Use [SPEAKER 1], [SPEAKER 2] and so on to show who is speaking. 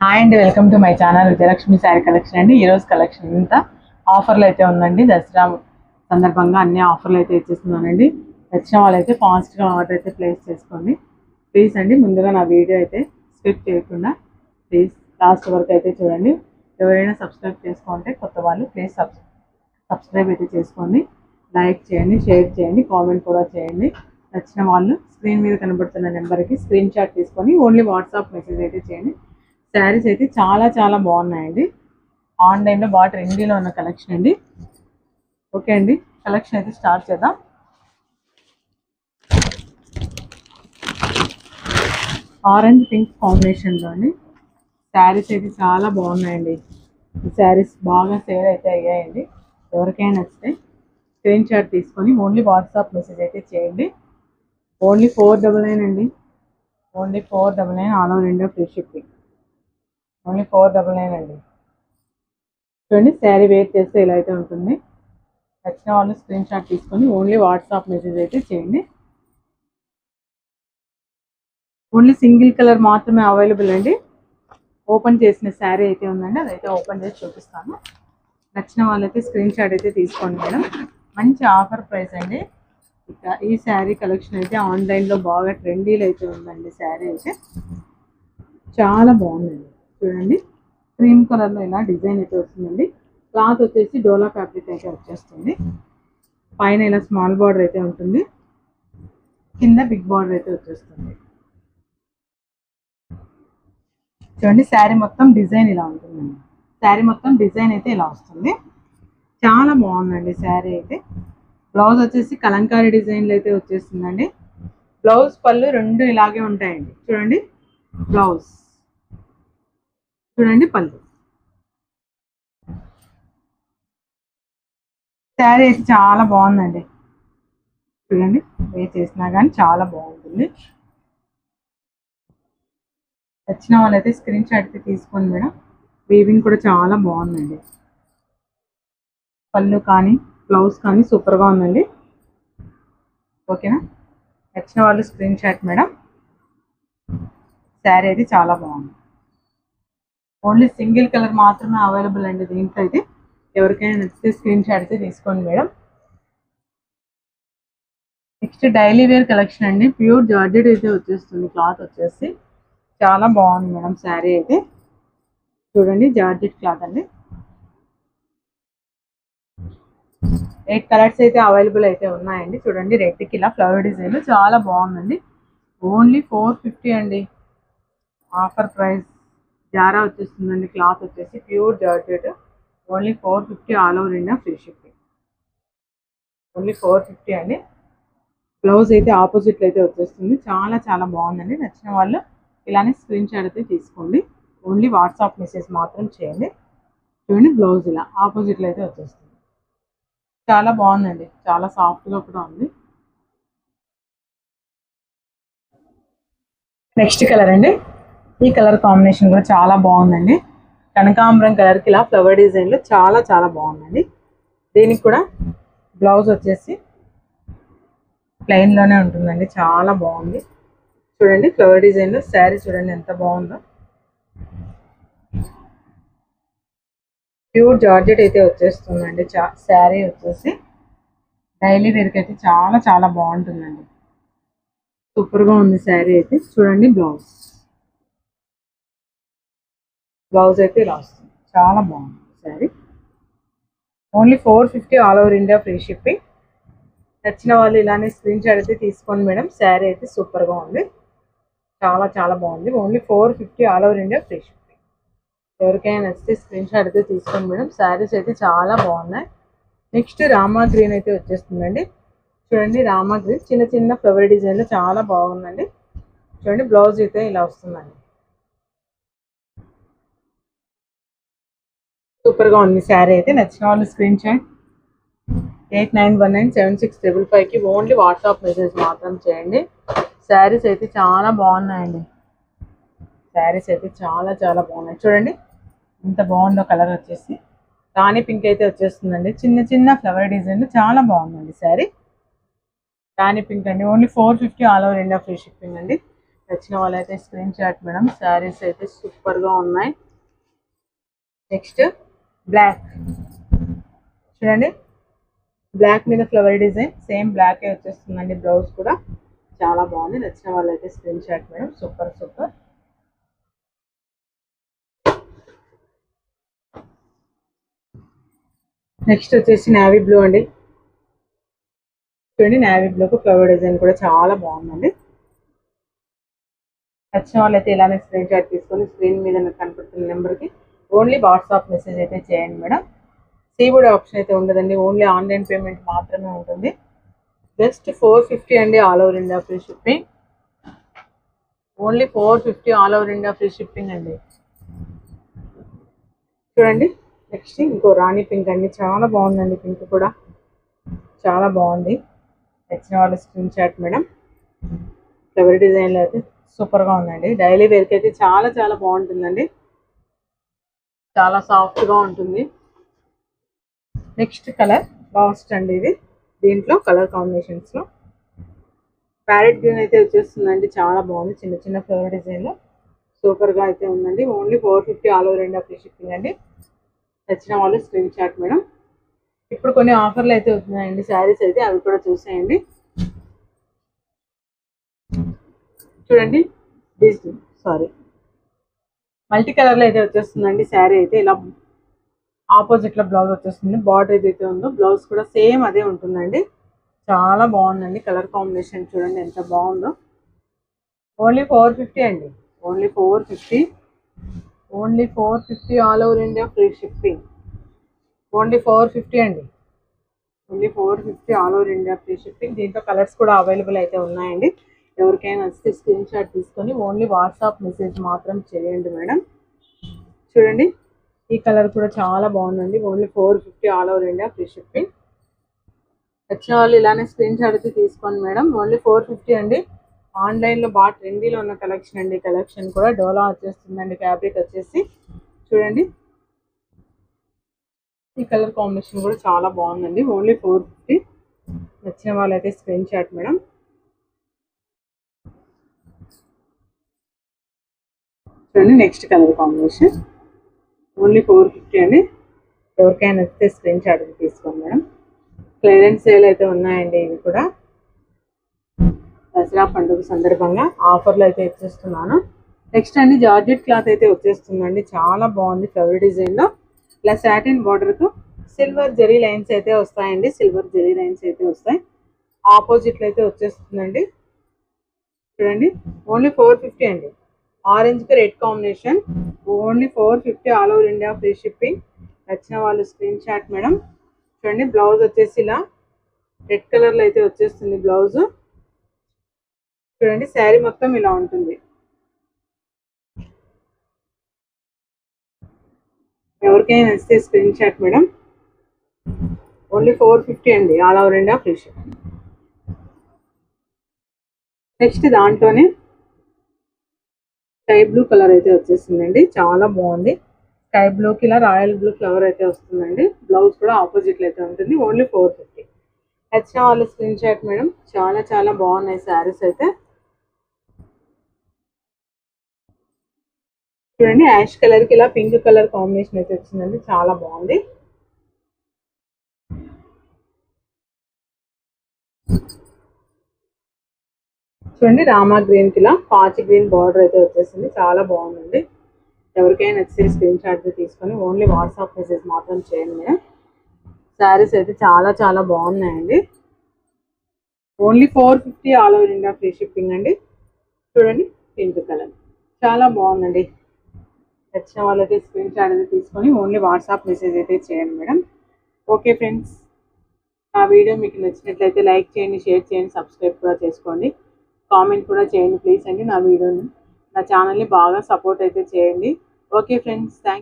[SPEAKER 1] Hi అండి, welcome to my channel Vijayalakshmi sari collection అండి. ఈరోజు కలెక్షన్ ఇంత ఆఫర్లు అయితే ఉందండి. దసరా సందర్భంగా అన్ని ఆఫర్లు అయితే ఇచ్చేస్తున్నానండి. వచ్చిన వాళ్ళైతే ఫాస్ట్గా ఆర్డర్ అయితే ప్లేస్ చేసుకోండి ప్లీజ్ అండి. ముందుగా నా వీడియో అయితే స్కిప్ చేయకుండా ప్లీజ్ లాస్ట్ వరకు అయితే చూడండి. ఎవరైనా సబ్స్క్రైబ్ చేసుకుంటే కొత్త వాళ్ళు ప్లీజ్ సబ్స్క్రైబ్ అయితే చేసుకోండి. లైక్ చేయండి, షేర్ చేయండి, కామెంట్ కూడా చేయండి. నచ్చిన వాళ్ళు స్క్రీన్ మీద కనబడుతున్న నెంబర్కి స్క్రీన్ షాట్ తీసుకొని ఓన్లీ వాట్సాప్ మెసేజ్ అయితే చేయండి. శారీస్ అయితే చాలా చాలా బాగున్నాయండి. ఆన్లైన్లో బాగా ట్రెండీలో ఉన్న కలెక్షన్ అండి. ఓకే అండి, కలెక్షన్ అయితే స్టార్ట్ చేద్దాం. ఆరెంజ్ పింక్ కాంబినేషన్లోని శారీస్ అయితే చాలా బాగున్నాయండి. ఈ శారీస్ బాగా సేల్ అయితే అయ్యాయండి. ఎవరికైనా నచ్చితే స్క్రీన్ షాట్ తీసుకొని ఓన్లీ వాట్సాప్ మెసేజ్ అయితే చేయండి. ఓన్లీ 499 అండి. Only 499 all over India free shipping. Only 499 అండి. చూడండి, శారీ వెయిట్ చేస్తే ఇలా అయితే ఉంటుంది. నచ్చిన వాళ్ళు స్క్రీన్ షాట్ తీసుకొని ఓన్లీ వాట్సాప్ మెసేజ్ అయితే చేయండి. ఓన్లీ సింగిల్ కలర్ మాత్రమే అవైలబుల్ అండి. ఓపెన్ చేసిన శారీ అయితే ఉందండి, అదైతే ఓపెన్ చేసి చూపిస్తాను. నచ్చిన వాళ్ళైతే స్క్రీన్ షాట్ అయితే తీసుకోండి మేడం. మంచి ఆఫర్ ప్రైస్ అండి. ఇక ఈ శారీ కలెక్షన్ అయితే ఆన్లైన్లో బాగా ట్రెండీలో అయితే ఉందండి. శారీ అయితే చాలా బాగుందండి. చూడండి, క్రీమ్ కలర్లో ఇలా డిజైన్ అయితే వస్తుందండి. క్లాత్ వచ్చేసి డోలా ఫ్యాబ్రిక్ అయితే వచ్చేస్తుంది. పైన ఇలా స్మాల్ బార్డర్ అయితే ఉంటుంది, కింద బిగ్ బార్డర్ అయితే వచ్చేస్తుంది. చూడండి, శారీ మొత్తం డిజైన్ ఇలా ఉంటుందండి. శారీ మొత్తం డిజైన్ అయితే ఇలా వస్తుంది. చాలా బాగుందండి శారీ అయితే. బ్లౌజ్ వచ్చేసి కలంకారీ డిజైన్లో అయితే వచ్చేస్తుందండి. బ్లౌజ్ పళ్ళు రెండు ఇలాగే ఉంటాయండి. చూడండి, బ్లౌజ్ చూడండి, పళ్ళు. శారీ అయితే చాలా బాగుందండి. చూడండి, వే చేసినా కానీ చాలా బాగుంటుంది. వచ్చిన వాళ్ళైతే స్క్రీన్ షాట్ అయితే తీసుకోండి మేడం. వీవింగ్ కూడా చాలా బాగుందండి. పళ్ళు కానీ బ్లౌజ్ కానీ సూపర్గా ఉందండి. ఓకేనా, వచ్చిన వాళ్ళు స్క్రీన్ షాట్ మేడం. శారీ అయితే చాలా బాగుంది. ఓన్లీ సింగిల్ కలర్ మాత్రమే అవైలబుల్ అండి దీంట్లో అయితే. ఎవరికైనా నచ్చితే స్క్రీన్ షాట్ అయితే తీసుకోండి madam. Next daily wear collection అండి. ప్యూర్ జార్జెట్ అయితే వచ్చేస్తుంది. క్లాత్ వచ్చేసి చాలా బాగుంది మేడం. శారీ అయితే చూడండి, జార్జెట్ క్లాత్ అండి. 8 కలర్స్ అయితే అవైలబుల్ అయితే ఉన్నాయండి. చూడండి, రెడ్కి ఇలా ఫ్లవర్ డిజైన్ చాలా బాగుందండి. ఓన్లీ 450 అండి. Offer price. జారా వచ్చేస్తుందండి. క్లాత్ వచ్చేసి pure georgette. Only 450 all over India free shipping. Only 450 అండి. బ్లౌజ్ అయితే ఆపోజిట్లో అయితే వచ్చేస్తుంది. చాలా చాలా బాగుందండి. నచ్చిన వాళ్ళు ఇలానే స్క్రీన్ షాట్ అయితే తీసుకోండి. ఓన్లీ వాట్సాప్ మెసేజ్ మాత్రం చేయండి. చూడండి, బ్లౌజ్ ఇలా ఆపోజిట్లో అయితే వచ్చేస్తుంది. చాలా బాగుందండి. చాలా సాఫ్ట్గా కూడా ఉంది. నెక్స్ట్ కలర్ అండి. ఈ కలర్ కాంబినేషన్ కూడా చాలా బాగుందండి. కనకాంబరం కలర్కి ఇలా ఫ్లవర్ డిజైన్లో చాలా చాలా బాగుందండి. దీనికి కూడా బ్లౌజ్ వచ్చేసి ప్లెయిన్లోనే ఉంటుందండి. చాలా బాగుంది. చూడండి, ఫ్లవర్ డిజైన్లో శారీ చూడండి ఎంత బాగుందో. ప్యూర్ జార్జెట్ అయితే వచ్చేస్తుందండి. శారీ వచ్చేసి డైలీ వేర్కి అయితే చాలా చాలా బాగుంటుందండి. సూపర్గా ఉంది శారీ అయితే. చూడండి, బ్లౌజ్ అయితే ఇలా వస్తుంది. చాలా బాగుంది sari. Only 450 all over India free shipping. నచ్చిన వాళ్ళు ఇలానే స్క్రీన్ షాట్ అయితే తీసుకోండి మేడం. శారీ అయితే సూపర్గా ఉంది. చాలా చాలా బాగుంది. Only 450 all over India free shipping. ఎవరికైనా నచ్చితే స్క్రీన్ షాట్ అయితే తీసుకోండి మేడం. శారీస్ అయితే చాలా బాగున్నాయి. నెక్స్ట్ రామా గ్రీన్ అయితే వచ్చేస్తుందండి. చూడండి, రామా గ్రీన్ చిన్న చిన్న ఫ్లవర్ డిజైన్లో చాలా బాగుందండి. చూడండి, బ్లౌజ్ అయితే ఇలా వస్తుందండి. సూపర్గా ఉంది శారీ అయితే. నచ్చిన వాళ్ళు స్క్రీన్ షాట్ 89197655కి ఓన్లీ వాట్సాప్ మెసేజ్ మాత్రం చేయండి. శారీస్ అయితే చాలా బాగున్నాయండి. శారీస్ అయితే చాలా చాలా బాగున్నాయి. చూడండి ఎంత బాగుందో. కలర్ వచ్చేసి రాణి పింక్ అయితే వచ్చేస్తుందండి. చిన్న చిన్న ఫ్లవర్ డిజైన్ చాలా బాగుందండి శారీ. రాణి పింక్ అండి. Only 450 all over India free shipping అండి. వచ్చిన వాళ్ళైతే స్క్రీన్ షాట్ మేడం. శారీస్ అయితే సూపర్గా ఉన్నాయి. నెక్స్ట్ బ్లాక్ చూడండి, బ్లాక్ మీద ఫ్లవర్ డిజైన్, సేమ్ బ్లాకే వచ్చేస్తుందండి. బ్లౌజ్ కూడా చాలా బాగుంది. నచ్చిన వాళ్ళైతే screen shot madam. Super super. Next వచ్చేసి నావీ బ్లూ అండి. చూడండి, నావీ బ్లూకు ఫ్లవర్ డిజైన్ కూడా చాలా బాగుందండి. నచ్చిన వాళ్ళైతే ఇలానే స్క్రీన్ షాట్ తీసుకొని స్క్రీన్ మీద కనపడుతున్న నెంబర్కి ఓన్లీ వాట్సాప్ మెసేజ్ అయితే చేయండి మేడం. సీవుడ్ ఆప్షన్ అయితే ఉండదండి, ఓన్లీ ఆన్లైన్ పేమెంట్ మాత్రమే ఉంటుంది. జస్ట్ 450 అండి, all over India free shipping. Only 450 all over India free shipping అండి. చూడండి, నెక్స్ట్ ఇంకో రాణి పింక్ అండి, చాలా బాగుందండి. పింక్ కూడా చాలా బాగుంది. నచ్చిన వాళ్ళ స్క్రీన్ షాట్ మేడం. ఫ్లవర్ డిజైన్లో అయితే సూపర్గా ఉందండి. డైలీ వేర్కి అయితే చాలా చాలా బాగుంటుందండి, చాలా సాఫ్ట్గా ఉంటుంది. నెక్స్ట్ కలర్ లాస్ట్ అండి ఇది. దీంట్లో కలర్ కాంబినేషన్స్లో ప్యారెట్ గ్రీన్ అయితే వచ్చేస్తుందండి, చాలా బాగుంది. చిన్న చిన్న ఫ్లవర్ డిజైన్లో సూపర్గా అయితే ఉందండి. Only 450 all over India free shipping అండి. నచ్చిన వాళ్ళు స్క్రీన్ షాట్ మేడం. ఇప్పుడు కొన్ని ఆఫర్లు అయితే వస్తున్నాయండి శారీస్ అయితే, అవి కూడా చూసేయండి. చూడండి, మల్టీ కలర్లో అయితే వచ్చేస్తుందండి శారీ అయితే. ఇలా ఆపోజిట్లో బ్లౌజ్ వచ్చేస్తుంది. బార్డర్ ఏదైతే ఉందో బ్లౌజ్ కూడా సేమ్ అదే ఉంటుందండి. చాలా బాగుందండి. కలర్ కాంబినేషన్ చూడండి ఎంత బాగుందో. ఓన్లీ 450 అండి, only 450, only 450 all over India free shipping. Only 450 అండి, only 450 all over India free shipping. దీంట్లో కలర్స్ కూడా అవైలబుల్ అయితే ఉన్నాయండి. ఎవరికైనా వస్తే స్క్రీన్ షాట్ తీసుకొని ఓన్లీ వాట్సాప్ మెసేజ్ మాత్రం చేయండి మేడం. చూడండి, ఈ కలర్ కూడా చాలా బాగుందండి. Only 450 all over India free shipping. వచ్చిన వాళ్ళు ఇలానే స్క్రీన్ షాట్ అయితే తీసుకోండి మేడం. ఓన్లీ 450 అండి. ఆన్లైన్లో బాగా ట్రెండీలో ఉన్న కలెక్షన్ అండి. కలెక్షన్ కూడా డోలా వచ్చేస్తుందండి. ఫ్యాబ్రిక్ వచ్చేసి చూడండి, ఈ కలర్ కాంబినేషన్ కూడా చాలా బాగుందండి. ఓన్లీ 450. నచ్చిన వాళ్ళైతే స్క్రీన్ షాట్ మేడం. చూడండి, నెక్స్ట్ కలర్ కాంబినేషన్ ఓన్లీ 450 అండి. ఎవరికైనా నచ్చితే స్క్రీన్ షాట్ తీసుకోండి మేడం. క్లియరెన్స్ సేల్ అయితే ఉన్నాయండి. ఇవి కూడా దసరా పండుగ సందర్భంగా ఆఫర్లు అయితే ఇచ్చేస్తున్నాను. నెక్స్ట్ అండి, జార్జెట్ క్లాత్ అయితే వచ్చేస్తుందండి. చాలా బాగుంది. ఫ్లవర్ డిజైన్లో ఇలా సాటిన్ బార్డర్కు సిల్వర్ జెరీ లైన్స్ అయితే వస్తాయండి. సిల్వర్ జెరీ లైన్స్ అయితే వస్తాయి. ఆపోజిట్లో అయితే వచ్చేస్తుందండి. చూడండి, ఓన్లీ 450 అండి. ఆరెంజ్కి red combination. Only 450 all over India free shipping. నచ్చిన వాళ్ళు స్క్రీన్ షాట్ మేడం. చూడండి, బ్లౌజ్ వచ్చేసి ఇలా రెడ్ కలర్లో అయితే వచ్చేస్తుంది బ్లౌజ్. చూడండి, శారీ మొత్తం ఇలా ఉంటుంది. ఎవరికైనా నచ్చితే స్క్రీన్ షాట్ మేడం. ఓన్లీ 450 అండి, all over India free shipping. Next దాంట్లోనే స్కై బ్లూ కలర్ అయితే వచ్చేసిందండి. చాలా బాగుంది. స్కై బ్లూకి ఇలా రాయల్ బ్లూ ఫ్లవర్ అయితే వస్తుందండి. బ్లౌజ్ కూడా ఆపోజిట్లో అయితే ఉంటుంది. ఓన్లీ 450. నచ్చిన వాళ్ళు స్క్రీన్ షాట్ మేడం. చాలా చాలా బాగున్నాయి శారీస్ అయితే. చూడండి, యాష్ కలర్కి ఇలా పింక్ కలర్ కాంబినేషన్ అయితే వచ్చిందండి. చాలా బాగుంది. చూడండి, రామా గ్రీన్కి ఇలా పాచి గ్రీన్ బార్డర్ అయితే వచ్చేసింది. చాలా బాగుందండి. ఎవరికైనా నచ్చితే స్క్రీన్ షాట్ తీసుకొని ఓన్లీ వాట్సాప్ మెసేజ్ మాత్రం చేయండి మేడం. శారీస్ అయితే చాలా చాలా బాగున్నాయండి. Only 450 all over India free shipping అండి. చూడండి, పింక్ కలర్ చాలా బాగుందండి. నచ్చిన వాళ్ళైతే స్క్రీన్ షాట్ అయితే తీసుకొని ఓన్లీ వాట్సాప్ మెసేజ్ అయితే చేయండి మేడం. ఓకే ఫ్రెండ్స్, నా వీడియో మీకు నచ్చినట్లయితే లైక్ చేయండి, షేర్ చేయండి, సబ్స్క్రైబ్ కూడా చేసుకోండి, కామెంట్ కూడా చేయండి ప్లీజ్ అండి. నా వీడియోని, నా ఛానల్ని బాగా సపోర్ట్ అయితే చేయండి. Okay friends, thank